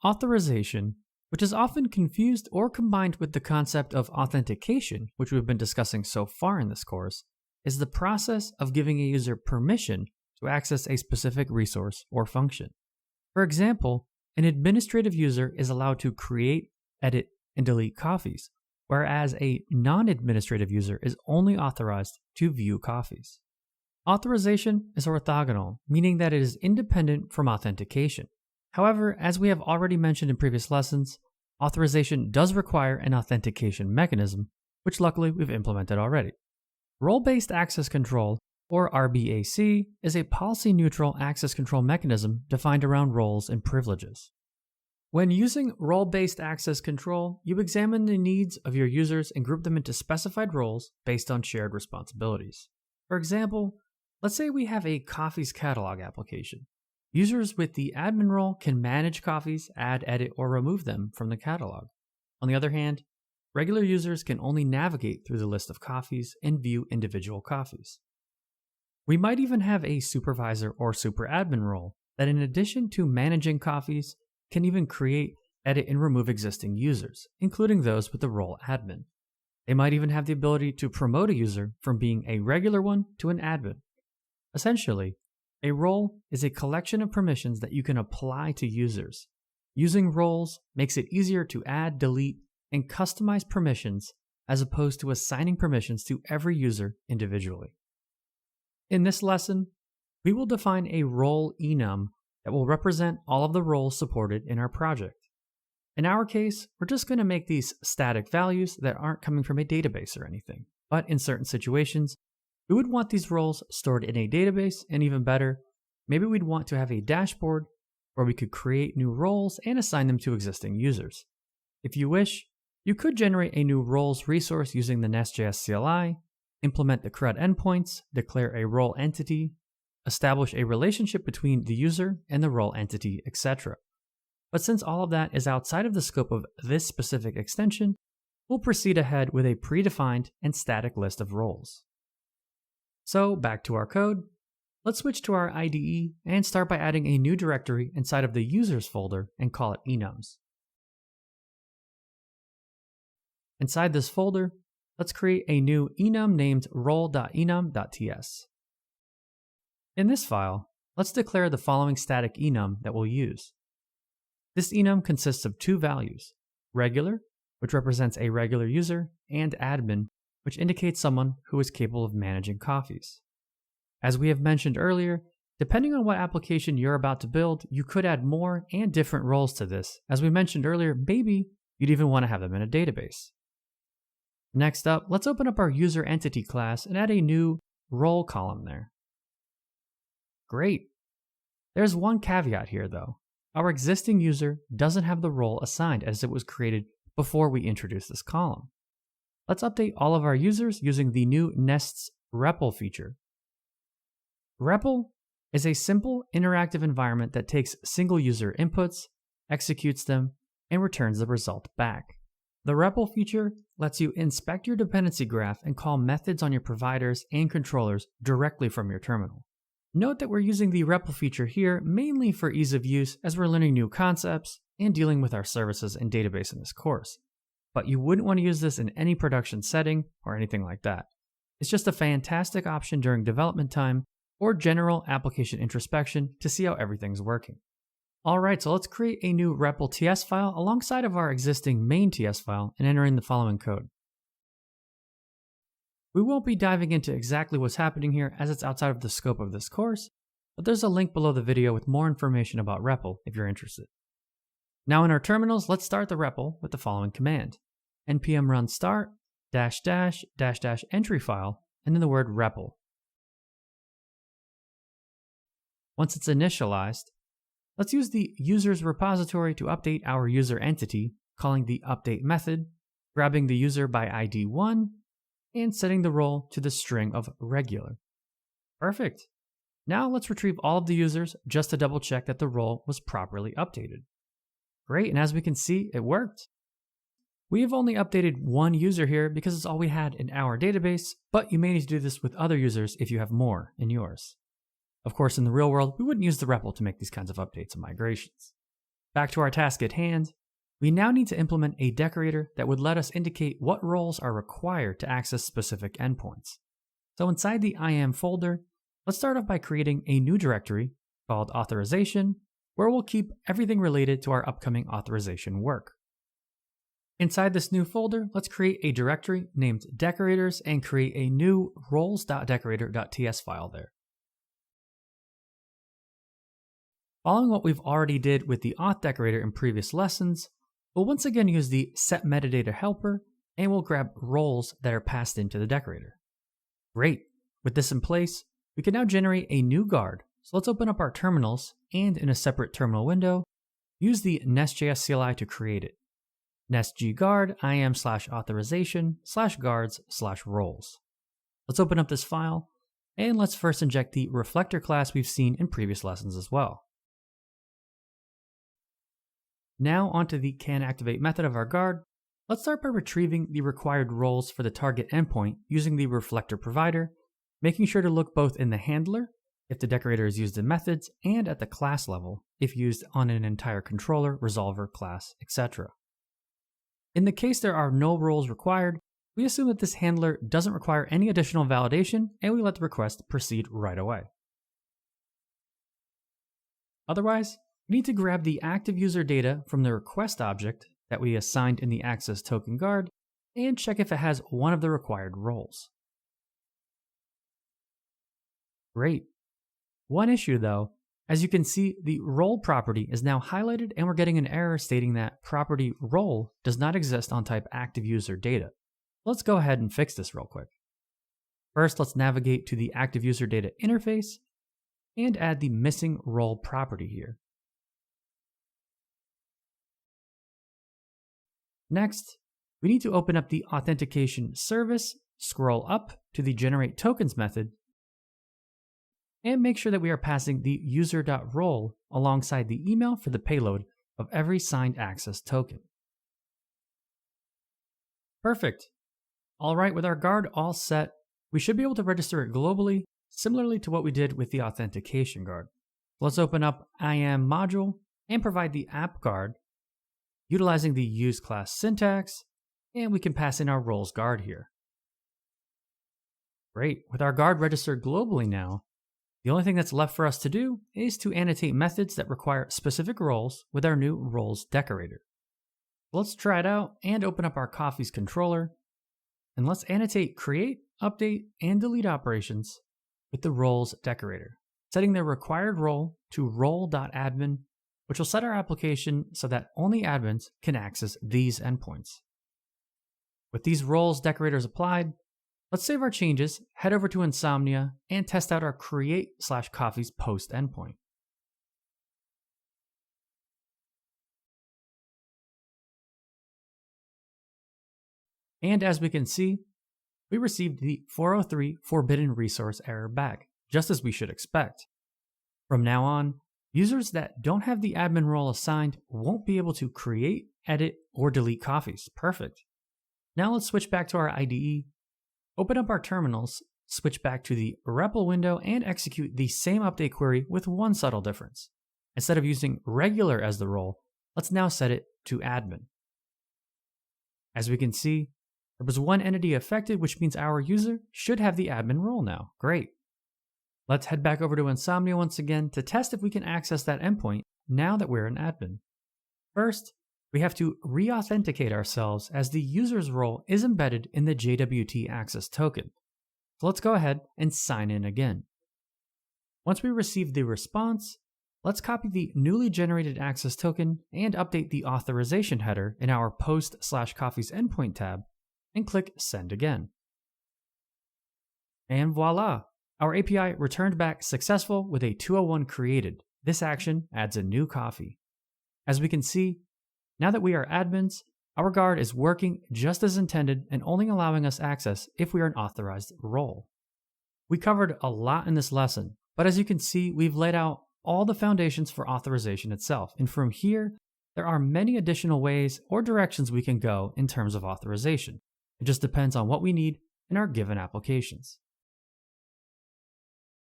Authorization, which is often confused or combined with the concept of authentication, which we've been discussing so far in this course, is the process of giving a user permission to access a specific resource or function. For example, an administrative user is allowed to create, edit, and delete copies, whereas a non-administrative user is only authorized to view copies. Authorization is orthogonal, meaning that it is independent from authentication. However, as we have already mentioned in previous lessons, authorization does require an authentication mechanism, which luckily we've implemented already. Role-based access control, or RBAC, is a policy-neutral access control mechanism defined around roles and privileges. When using role-based access control, you examine the needs of your users and group them into specified roles based on shared responsibilities. For example, let's say we have a coffees catalog application. Users with the admin role can manage coffees, add, edit, or remove them from the catalog. On the other hand, regular users can only navigate through the list of coffees and view individual coffees. We might even have a supervisor or super admin role that, in addition to managing coffees, can even create, edit, and remove existing users, including those with the role admin. They might even have the ability to promote a user from being a regular one to an admin. Essentially, a role is a collection of permissions that you can apply to users. Using roles makes it easier to add, delete, and customize permissions as opposed to assigning permissions to every user individually. In this lesson, we will define a role enum that will represent all of the roles supported in our project. In our case, we're just going to make these static values that aren't coming from a database or anything. But in certain situations, we would want these roles stored in a database, and even better, maybe we'd want to have a dashboard where we could create new roles and assign them to existing users. If you wish, you could generate a new roles resource using the Nest.js CLI, implement the CRUD endpoints, declare a role entity, establish a relationship between the user and the role entity, etc. But since all of that is outside of the scope of this specific extension, we'll proceed ahead with a predefined and static list of roles. So back to our code, let's switch to our IDE and start by adding a new directory inside of the users folder and call it enums. Inside this folder, let's create a new enum named role.enum.ts. In this file, let's declare the following static enum that we'll use. This enum consists of two values, regular, which represents a regular user, and admin, which indicates someone who is capable of managing coffees. As we have mentioned earlier, depending on what application you're about to build, you could add more and different roles to this. As we mentioned earlier, maybe you'd even want to have them in a database. Next up, let's open up our user entity class and add a new role column there. Great. There's one caveat here though. Our existing user doesn't have the role assigned as it was created before we introduced this column. Let's update all of our users using the new Nest's REPL feature. REPL is a simple interactive environment that takes single user inputs, executes them, and returns the result back. The REPL feature lets you inspect your dependency graph and call methods on your providers and controllers directly from your terminal. Note that we're using the REPL feature here mainly for ease of use as we're learning new concepts and dealing with our services and database in this course. But you wouldn't want to use this in any production setting or anything like that. It's just a fantastic option during development time or general application introspection to see how everything's working. Alright, so let's create a new REPL TS file alongside of our existing main TS file and enter in the following code. We won't be diving into exactly what's happening here as it's outside of the scope of this course, but there's a link below the video with more information about REPL if you're interested. Now in our terminals, let's start the REPL with the following command. npm run start -- entry file and then the word REPL. Once it's initialized, let's use the users repository to update our user entity, calling the update method, grabbing the user by ID 1, and setting the role to the string of regular. Perfect. Now let's retrieve all of the users just to double check that the role was properly updated. Great, and as we can see, it worked. We have only updated one user here because it's all we had in our database, but you may need to do this with other users if you have more in yours. Of course, in the real world, we wouldn't use the REPL to make these kinds of updates and migrations. Back to our task at hand, we now need to implement a decorator that would let us indicate what roles are required to access specific endpoints. So inside the IAM folder, let's start off by creating a new directory called authorization, where we'll keep everything related to our upcoming authorization work. Inside this new folder, let's create a directory named decorators and create a new roles.decorator.ts file there. Following what we've already did with the auth decorator in previous lessons, we'll once again use the set metadata helper and we'll grab roles that are passed into the decorator. Great, with this in place, we can now generate a new guard. So let's open up our terminals and in a separate terminal window, use the Nest.js CLI to create it. nestgguard im/authorization/guards/roles. Let's open up this file and let's first inject the reflector class we've seen in previous lessons as well. Now onto the canActivate method of our guard. Let's start by retrieving the required roles for the target endpoint using the reflector provider, making sure to look both in the handler, if the decorator is used in methods, and at the class level, if used on an entire controller, resolver, class, etc. In the case there are no roles required, we assume that this handler doesn't require any additional validation and we let the request proceed right away. Otherwise, we need to grab the active user data from the request object that we assigned in the access token guard and check if it has one of the required roles. Great. One issue though, as you can see, the role property is now highlighted and we're getting an error stating that property role does not exist on type active user data. Let's go ahead and fix this real quick. First, let's navigate to the active user data interface and add the missing role property here. Next, we need to open up the authentication service, scroll up to the generate tokens method, and make sure that we are passing the user.role alongside the email for the payload of every signed access token. Perfect. All right, with our guard all set, we should be able to register it globally, similarly to what we did with the authentication guard. Let's open up IAM module and provide the app guard utilizing the use class syntax, and we can pass in our roles guard here. Great, with our guard registered globally now, the only thing that's left for us to do is to annotate methods that require specific roles with our new roles decorator. Let's try it out and open up our coffees controller, and let's annotate create, update, and delete operations with the roles decorator, setting their required role to role.admin, which will set our application so that only admins can access these endpoints. With these roles decorators applied, let's save our changes, head over to Insomnia, and test out our create/coffees post endpoint. And as we can see, we received the 403 forbidden resource error back, just as we should expect. From now on, users that don't have the admin role assigned won't be able to create, edit, or delete coffees. Perfect. Now let's switch back to our IDE, open up our terminals, switch back to the REPL window, and execute the same update query with one subtle difference. Instead of using regular as the role, let's now set it to admin. As we can see, there was one entity affected, which means our user should have the admin role now. Great. Let's head back over to Insomnia once again to test if we can access that endpoint now that we're an admin. First, we have to re-authenticate ourselves as the user's role is embedded in the JWT access token. So let's go ahead and sign in again. Once we receive the response, let's copy the newly generated access token and update the authorization header in our post/coffees endpoint tab and click send again. And voila! Our API returned back successful with a 201 created. This action adds a new coffee. As we can see, now that we are admins, our guard is working just as intended and only allowing us access if we are an authorized role. We covered a lot in this lesson, but as you can see, we've laid out all the foundations for authorization itself, and from here, there are many additional ways or directions we can go in terms of authorization. It just depends on what we need in our given applications.